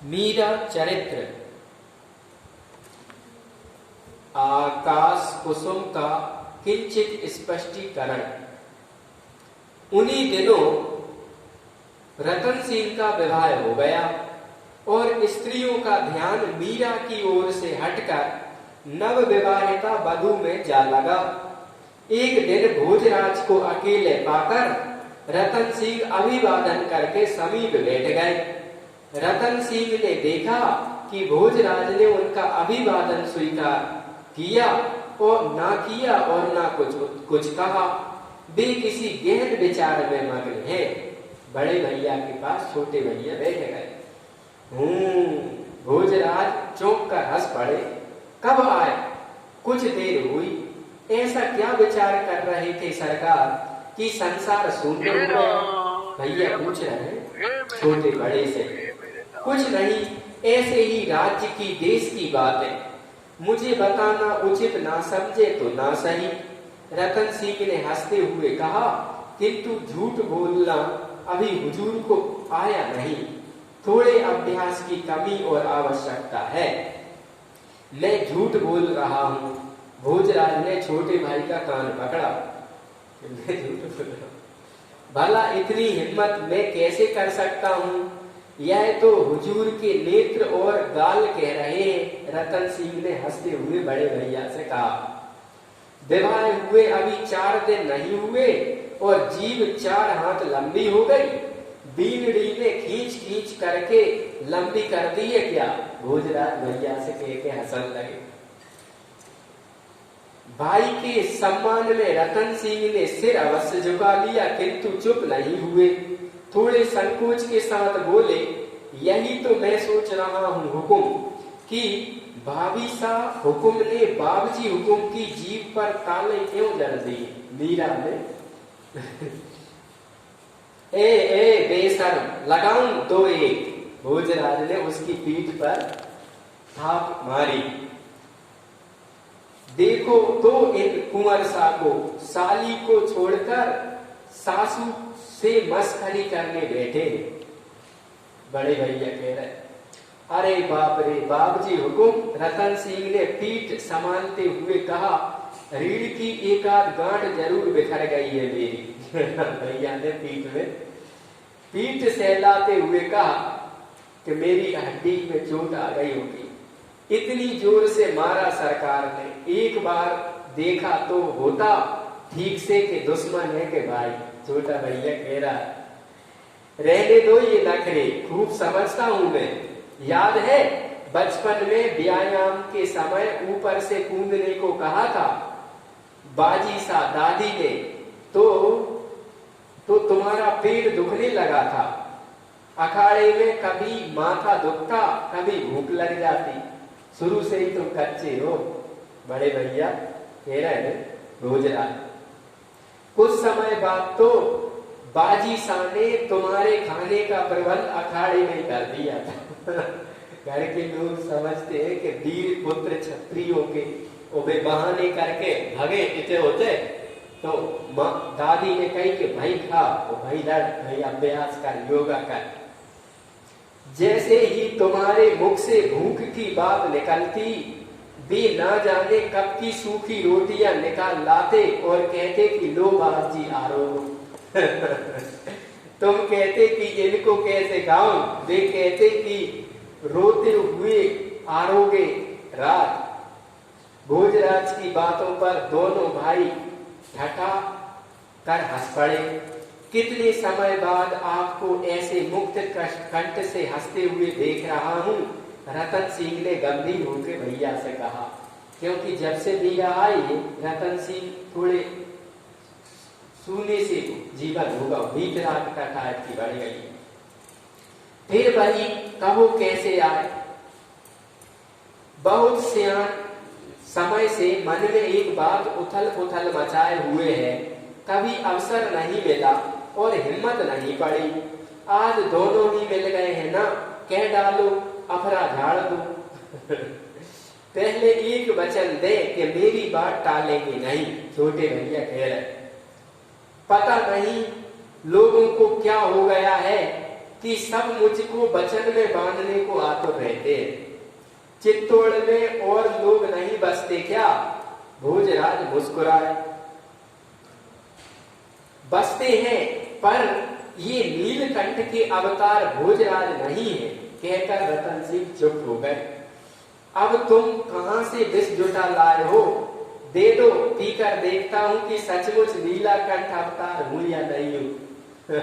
मीरा चरित्र। आकाश कुसुम का किंचित स्पष्टीकरण। उन्हीं दिनों रतन सिंह का विवाह हो गया और स्त्रियों का ध्यान मीरा की ओर से हटकर नव विवाहिता वधू में जा लगा। एक दिन भोजराज को अकेले पाकर रतन सिंह अभिवादन करके समीप बैठ गए। रतन सिंह ने देखा कि भोजराज ने उनका अभिवादन स्वीकार किया और ना किया और ना कुछ कहा। वे किसी गहन विचार में मग्न हैं। बड़े भैया के पास छोटे भैया बैठ गए। भोजराज चौंक कर हंस पड़े। कब आए? कुछ देर हुई। ऐसा क्या विचार कर रहे थे सरकार कि संसार शून्य हो गया? भैया पूछ रहे हैं छोटे बड़े से। कुछ नहीं, ऐसे ही राज्य की देश की बात है। मुझे बताना उचित ना समझे तो ना सही। रतन सिंह ने हंसते हुए कहा, किंतु झूठ बोलना अभी हुजूर को आया नहीं। थोड़े अभ्यास की कमी और आवश्यकता है। मैं झूठ बोल रहा हूँ। भोजराज ने छोटे भाई का कान पकड़ा। मैं झूठ बोल रहा हूँ? भला इतनी हिम्मत मैं कैसे कर सकता हूँ? यह तो हुजूर के नेत्र और गाल कह रहे हैं। रतन सिंह ने हंसते हुए बड़े भैया से कहा, विवाह हुए अभी 4 दिन नहीं हुए और जीभ 4 हाथ लंबी हो गई। बीनड़ी ने खींच खींच करके लंबी कर दी है क्या? भोजराज भैया से कह के हंसने लगे। भाई के सम्मान में रतन सिंह ने सिर अवश्य झुका लिया, किंतु चुप नहीं हुए। थोड़े संकोच के साथ बोले, यही तो मैं सोच रहा हूँ हुकुम, कि भाभी सा हुकुम ने बाबजी हुकुम की जीभ पर ताले क्यों जड़ दिए? मीरा ने ए बेशर्म, लगाऊं 2 एक। भोजराज ने उसकी पीठ पर थाप मारी। देखो तो इन कुंवर सा को, साली को छोड़कर सासू से मस्खरी करने बैठे। बड़े भैया कह रहे, अरे बाप रे, बाबजी हुकुम। रतन सिंह ने पीठ संभालते हुए कहा, रीढ़ की एक आध गांठ जरूर बिखर गई है मेरी। भैया ने पीठ सहलाते हुए कहा कि मेरी हड्डी में चोट आ गई होगी। इतनी जोर से मारा सरकार ने, एक बार देखा तो होता ठीक से कि दुश्मन है कि भाई। छोटा भैया कह रहा, रहने दो ये नखरे, खूब समझता हूं मैं। याद है बचपन में व्यायाम के समय ऊपर से कूदने को कहा था बाजी सा दादी ने, तो तुम्हारा पेट दुखने लगा था। अखाड़े में कभी माथा दुखता, कभी भूख लग जाती। शुरू से ही तुम कच्चे हो। बड़े भैया कह रहे हैं भोजराज। कुछ समय बाद तो बाजी सा ने तुम्हारे खाने का प्रबंध अखाड़े में कर दिया था। घर के लोग समझते हैं कि वीर पुत्र क्षत्रियों के वे बहाने करके भगे इतने होते। तो दादी ने कही कि भाई खा, भाई लड़, भाई अभ्यास कर, योगा कर। जैसे ही तुम्हारे मुख से भूख की बात निकलती, वे ना जाने कब की सूखी रोटियां निकाल लाते और कहते कि लो बाबजी आरोग। तुम कहते कि इनको कैसे खाऊं, वे कहते कि रोते हुए आरोगे रात। भोजराज की बातों पर दोनों भाई ठठा कर हंस पड़े। कितने समय बाद आपको ऐसे मुक्त कंठ से हंसते हुए देख रहा हूँ? रतन सिंह ने गंभीर होकर भैया से कहा, क्योंकि जब से मीरा आई रतन सिंह थोड़े सूने से जीवन होगा, भीत रात का टाइप की बढ़ गई। फिर भाई कहो कैसे आए? बहुत सियान समय से मन में एक बात उथल पुथल मचाए हुए है, कभी अवसर नहीं मिला और हिम्मत नहीं पड़ी। आज दोनों ही मिल गए हैं ना, कह डालो, अफरा झाड़ दो। पहले एक वचन दे कि मेरी बात टालेंगे नहीं। छोटे भैया कह रहे, पता नहीं लोगों को क्या हो गया है कि सब मुझको वचन में बांधने को आतुर रहते हैं। चित्तौड़ में और लोग नहीं बसते क्या? भोजराज मुस्कुराए। बसते हैं, पर ये नीलकंठ के अवतार भोजराज नहीं है, कहकर रतन सिंह चुप हो गए। अब तुम कहां से विष जुटा लाए हो? दे दो, पीकर देखता हूं कि सचमुच नीलकंठ अवतार हूं या नहीं हूं।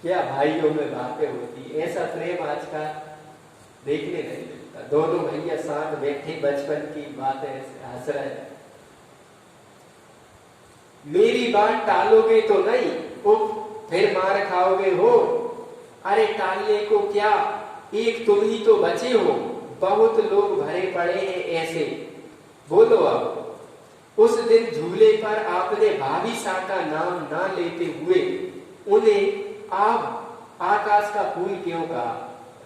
क्या भाइयों में बातें होती, ऐसा प्रेम आज का देखने नहीं मिलता। दोनों भैया साथ बैठे बचपन की बातें हंस रहे। मेरी बात टालोगे तो नहीं? उफ, फिर मार खाओगे हो। अरे टालने को क्या, एक तुम ही तो बचे हो, बहुत लोग भरे पड़े हैं ऐसे। बोलो अब। उस दिन झूले पर आपने भाभी सा का नाम ना लेते हुए उन्हें आप आकाश का फूल क्यों कहा?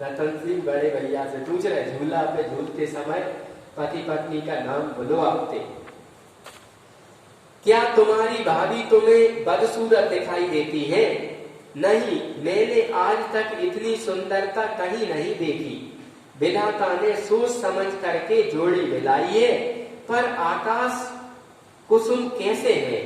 रतन सिंह बड़े भैया से पूछ रहे। झूला पे झूलते समय पति पत्नी का नाम बोलो आपते। क्या तुम्हारी भाभी तुम्हें बदसूरत दिखाई देती है? नहीं, मैंने आज तक इतनी सुंदरता कहीं नहीं देखी। विधाता ने सोच समझ करके जोड़ी मिलाई है, पर आकाश कुसुम कैसे है?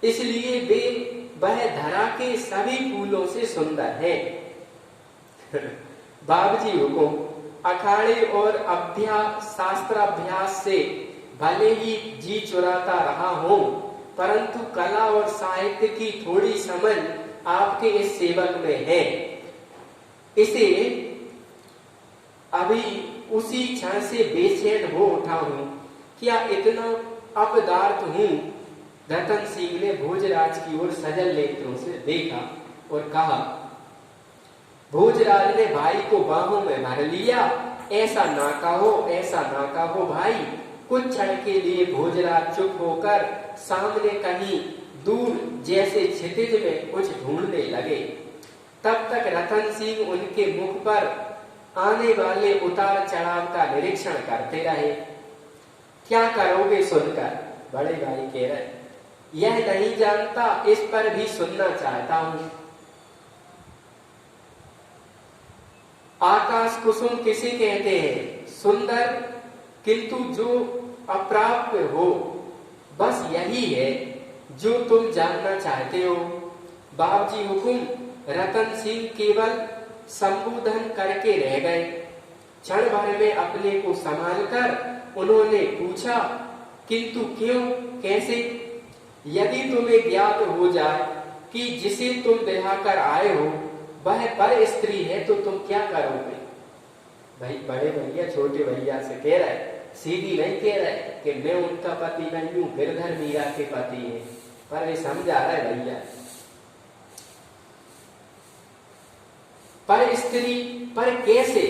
इसलिए वह धरा के सभी फूलों से सुंदर है। बाबूजी हुकुम, अखाड़े और शास्त्राभ्यास से भले ही जी चुराता रहा हूं, परंतु कला और साहित्य की थोड़ी समझ आपके इस सेवक में है। इसे अभी उसी क्षण से बेचैन हो उठा हूं। क्या इतना अपदार्थ हूं? रतन सिंह ने भोजराज की ओर सजल नेत्रों से देखा और कहा। भोजराज ने भाई को बाहों में भर लिया। ऐसा ना कहो, ऐसा ना कहो भाई। कुछ क्षण के लिए भोजराज चुप होकर सामने कहीं दूर जैसे क्षितिज में कुछ ढूंढने लगे। तब तक रतन सिंह उनके मुख पर आने वाले उतार चढ़ाव का निरीक्षण करते रहे। क्या करोगे सुनकर? बड़े भाई कह रहे, यह नहीं जानता, इस पर भी सुनना चाहता हूं। आकाश कुसुम किसे कहते हैं? सुंदर किंतु जो अप्राप्य हो, बस यही है जो तुम जानना चाहते हो। बाबूजी हुकुम। रतन सिंह केवल संबोधन करके रह गए। क्षण भर में अपने को संभालकर उन्होंने पूछा, किंतु क्यों, कैसे? यदि तुम्हें ज्ञात हो जाए कि जिसे तुम ब्याह कर आए हो वह पर स्त्री है तो तुम क्या करोगे? भाई बड़े भैया छोटे भैया से कह रहे, सीधी नहीं कह रहे कि मैं उनका पति नहीं हूं, गिरधर मीरा के पति है, पर वे समझा रहे भैया। पर स्त्री पर कैसे?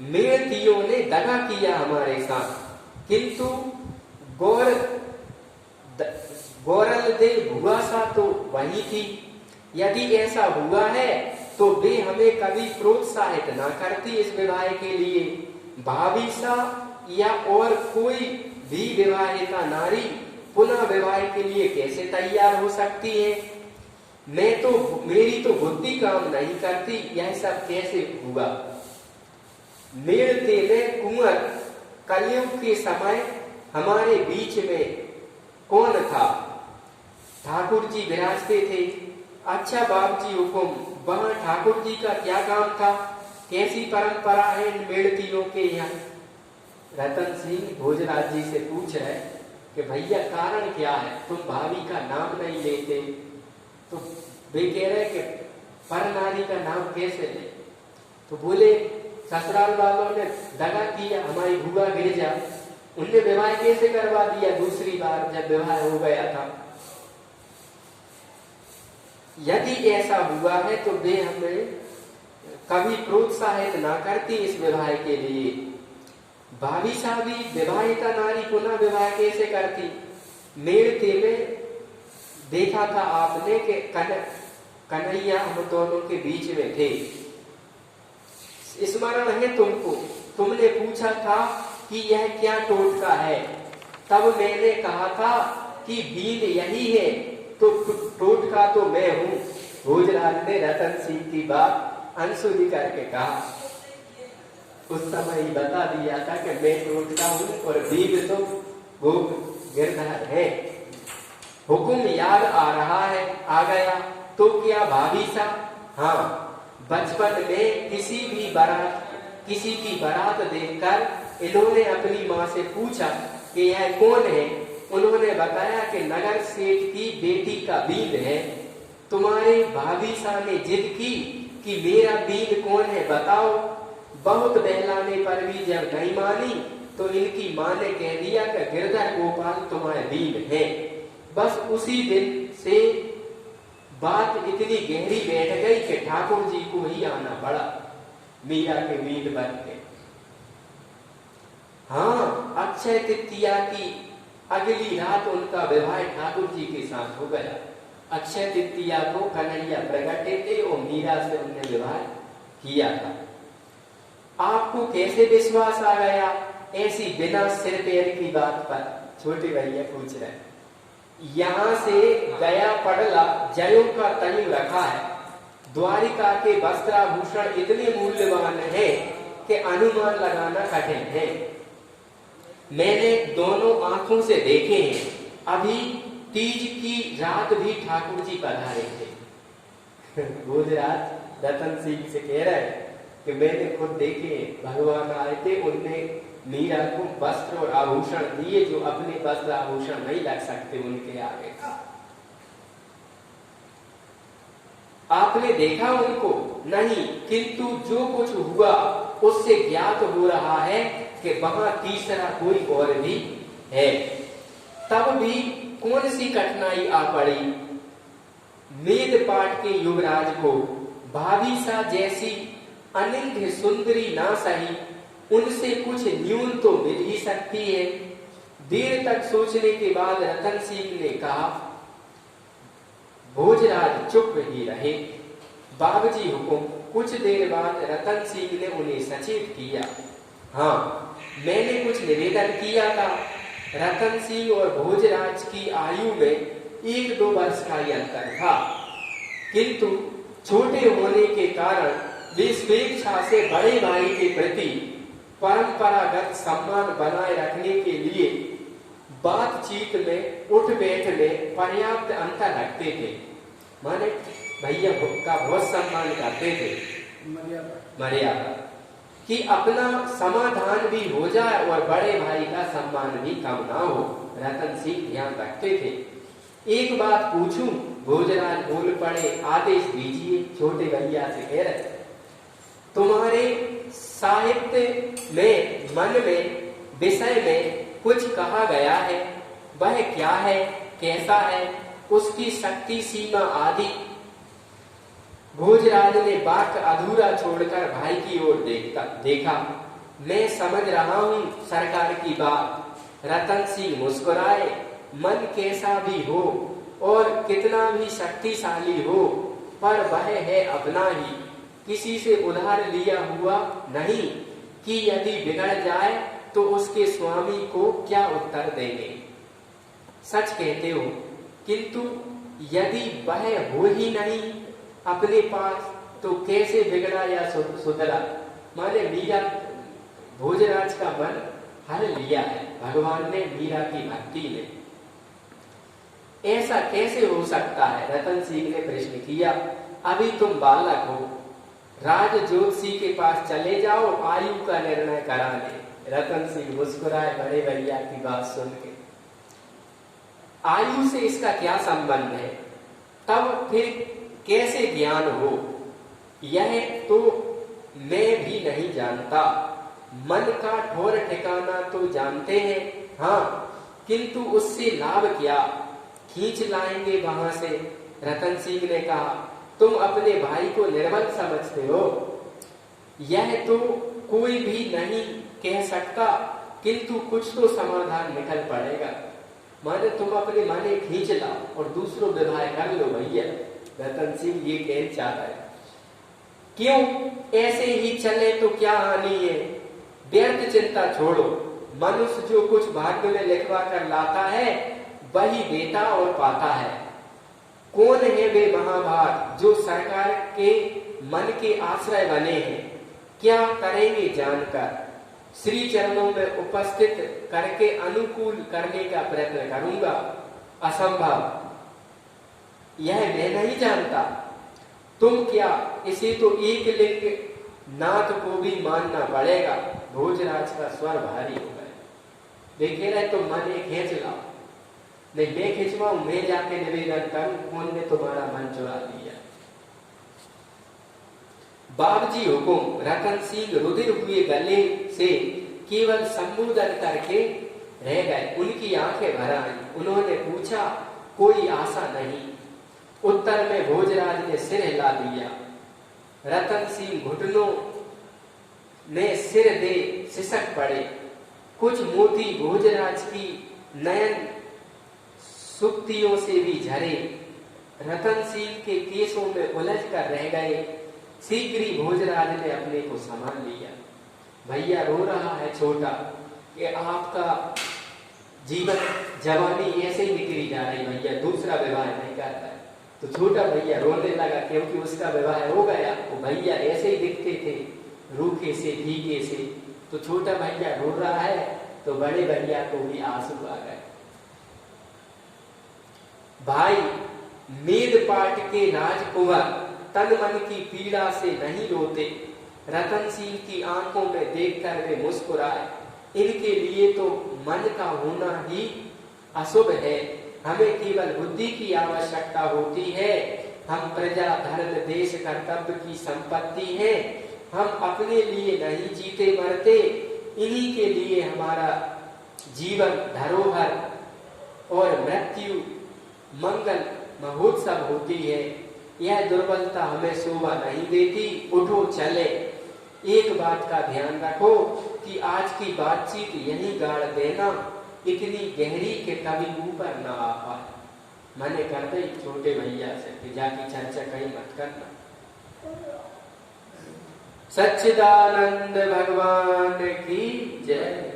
मेड़तियों ने दगा किया हमारे साथ, किंतु गौरल दे भुआ सा तो वही थी। यदि ऐसा हुआ है तो वे हमें कभी प्रोत्साहित ना करती इस विवाह के लिए। भाभी सा या और कोई भी विवाहिता नारी पुनः विवाह के लिए कैसे तैयार हो सकती है? मेरी तो बुद्धि काम नहीं करती, यह सब कैसे हुआ? मेड़ते में कुंवर कलयुग के समय हमारे बीच में कौन था? ठाकुर जी विराजते थे। अच्छा बाबूजी हुकुम, वहां ठाकुर जी का क्या काम था? कैसी परंपरा है इन मेड़तियों के यहाँ? रतन सिंह भोजराज जी से पूछ रहे कि भैया कारण क्या है, तुम भाभी का नाम नहीं लेते? तो वे कह रहे कि पर नारी का नाम कैसे ले? तो बोले ससुराल वालों ने दगा किया, हमारी बुआ गिरजा, उनने विवाह कैसे करवा दिया दूसरी बार जब विवाह हो गया था। यदि ऐसा हुआ है तो वे हमें कभी प्रोत्साहित ना करती इस विवाह के लिए। भाभी साहबी विवाहिता नारी पुनः विवाह कैसे करती? मेड़ते में देखा था आपने कि कन्हैया हम दोनों के बीच में थे, स्मरण है तुमको? तुमने पूछा था कि यह क्या टोटका है, तब मैंने कहा था कि बीन यही है, तो टोटका तो मैं हूं। भोजराज ने रतन सिंह की बात अनसुनी करके कहा। उस समय ही बता दिया था कि मैं टोटका हूं और बीज तो वो गिरधर है। हुक्म याद आ रहा है, आ गया तो क्या भाभी सा? हाँ, बचपन में किसी की बारात देखकर इन्होंने अपनी माँ से पूछा कि यह कौन है। उन्होंने बताया कि नगर सेठ की बेटी का बीन है। तुम्हारे भाभी सा ने जिद की कि मेरा बीन कौन है बताओ। बहुत बहलाने पर भी जब नहीं मानी तो इनकी माँ ने कह दिया कि गिरधर गोपाल तुम्हारे बीन है। बस उसी दिन से बात इतनी गहरी बैठ गई कि ठाकुर जी को ही आना पड़ा मीरा के बीन बन के। हाँ, अक्षय तृतीया की अगली रात उनका विवाह ठाकुर जी के साथ हो गया। अक्षय तृतीया को कन्हैया प्रगटे थे और मीरा से उन्होंने विवाह किया था। आपको कैसे विश्वास आ गया ऐसी बिना सिर पैर की बात पर? छोटे भैया पूछ रहे। यहाँ से गया पड़ला जयों का तयु रखा है। द्वारिका के वस्त्राभूषण इतने मूल्यवान है कि अनुमान लगाना कठिन है। मैंने दोनों आंखों से देखे हैं। अभी तीज की रात भी ठाकुर जी पधारे थे। भोजराज रतन सिंह से कह रहे हैं कि मैंने खुद देखे, भगवान आए थे, उनने मीरा को वस्त्र और आभूषण दिए जो अपने वस्त्र आभूषण नहीं लग सकते उनके आगे। आपने देखा उनको? नहीं, किंतु जो कुछ हुआ उससे ज्ञात हो रहा है कि वहां तीसरा कोई और भी है। तब भी कौन सी कठिनाई आ पड़ी? मेद पाठ के युवराज को भाभी सा जैसी अनिंद्य सुंदरी ना सही, उनसे कुछ न्यून तो मिल ही सकती है। देर तक सोचने के बाद रतन सिंह ने कहा। भोजराज चुप ही रहे। बाबूजी हुकुम। कुछ देर बाद रतन सिंह ने उन्हें सचेत किया। हाँ, मैंने कुछ निवेदन किया था। रतन सिंह और भोजराज की आयु में 1-2 वर्ष का ही अंतर था, किंतु छोटे होने के कारण वे स्वेच्छा से बड़े भाई के प्रति परंपरागत सम्मान बनाए रखने के लिए बातचीत में उठ बैठ में पर्याप्त अंतर रखते थे। माने भैया का बहुत सम्मान करते थे, मर्यादा कि अपना समाधान भी हो जाए और बड़े भाई का सम्मान भी कम ना हो। रतन सिंह ध्यान रखते थे। एक बात पूछूं? भोजराज बोल पड़े। आदेश दीजिए। छोटे भैया से कह रहे। तुम्हारे साहित्य में मन में विषय में कुछ कहा गया है, वह क्या है, कैसा है, उसकी शक्ति सीमा आदि? भोजराज ने वाक्य अधूरा छोड़कर भाई की ओर देखा। मैं समझ रहा हूं सरकार की बात। रतन सिंह मुस्कुराए। मन कैसा भी हो और कितना भी शक्तिशाली हो, पर वह है अपना ही, किसी से उधार लिया हुआ नहीं कि यदि बिगड़ जाए तो उसके स्वामी को क्या उत्तर देंगे। सच कहते हो, किंतु यदि वह हो ही नहीं अपने पास तो कैसे बिगड़ा या सुधरा? माने मीरा भोजराज का मन हर लिया है भगवान ने मीरा की भक्ति में। ऐसा कैसे हो सकता है? रतन सिंह ने प्रश्न किया। अभी तुम बालक हो, राज ज्योतिषी के पास चले जाओ, आयु का निर्णय करा ले। रतन सिंह मुस्कुराए बड़े भैया की बात सुन के। आयु से इसका क्या संबंध है? तब फिर कैसे ज्ञान हो, यह तो मैं भी नहीं जानता। मन का ठोर ठिकाना तो जानते हैं, हाँ, किंतु उससे लाभ क्या? खींच लाएंगे वहां से। रतन सिंह ने कहा, तुम अपने भाई को निर्बल समझते हो, यह तो कोई भी नहीं कह सकता, किंतु कुछ तो समाधान निकल पड़ेगा। माने तुम अपने माने खींच लाओ और दूसरों विवाह कर लो भैया। रतन सिंह ये कह चाहता है। क्यों? ऐसे ही चले तो क्या हानि है? व्यर्थ चिंता छोड़ो। मनुष्य जो कुछ भाग्य में लिखवा कर लाता है वही देता और पाता है। कौन है वे महाभाग जो सरकार के मन के आश्रय बने हैं? क्या करेंगे जानकर श्री चरणों में उपस्थित करके अनुकूल करने का प्रयत्न करूंगा। असंभव, यह मैं नहीं जानता। तुम क्या, इसे तो एक लिंग नाथ को भी मानना पड़ेगा। भोजराज का स्वर भारी हो गया। वे कह रहे तो मन एक खींच लाओ। नहीं, मैं खिंचवाऊं, मैं जाके निवेदन करूं, कौन ने तुम्हारा मन चुरा लिया? बाबजी हुकुम। रतन सिंह रुधिर हुए गले से केवल संबोधन करके रह गए। उनकी आंखें भर आई। उन्होंने पूछा, कोई आशा नहीं? उत्तर में भोजराज ने सिर हिला दिया। रतन सिंह घुटनों में सिर दे सिसक पड़े। कुछ मोती भोजराज की नयन सुक्तियों से भी झरे। रतन सिंह के केसों में उलझ कर रह गए। शीघ्र ही भोजराज ने अपने को संभाल लिया। भैया रो रहा है छोटा कि आपका जीवन जवानी ऐसे ही निकली जा रही, भैया दूसरा विवाह नहीं करता है। तो छोटा भैया रोने लगा क्योंकि उसका विवाह हो गया। वो भैया ऐसे ही दिखते थे, रूखे से फीके से। तो छोटा भैया रो रहा है तो बड़े भैया को भी आंसू आ गए। भाई मेदपाट के राजकुंवर तन मन की पीड़ा से नहीं रोते। रतन सिंह की आंखों में देखकर वे मुस्कुराए। इनके लिए तो मन का होना ही अशुभ है। हमें केवल बुद्धि की आवश्यकता होती है। हम प्रजा धर्म देश कर्तव्य की संपत्ति है। हम अपने लिए नहीं जीते मरते, इन्हीं के लिए हमारा जीवन धरोहर और मृत्यु मंगल महोत्सव होती है। यह दुर्बलता हमें शोभा नहीं देती। उठो चले। एक बात का ध्यान रखो कि आज की बातचीत यहीं गाड़ देना, इतनी गहरी के कभी ऊपर न आ पाए। मैंने कर दी छोटे भैया से कि जाकी चर्चा कहीं मत करना। सच्चिदानंद भगवान की जय।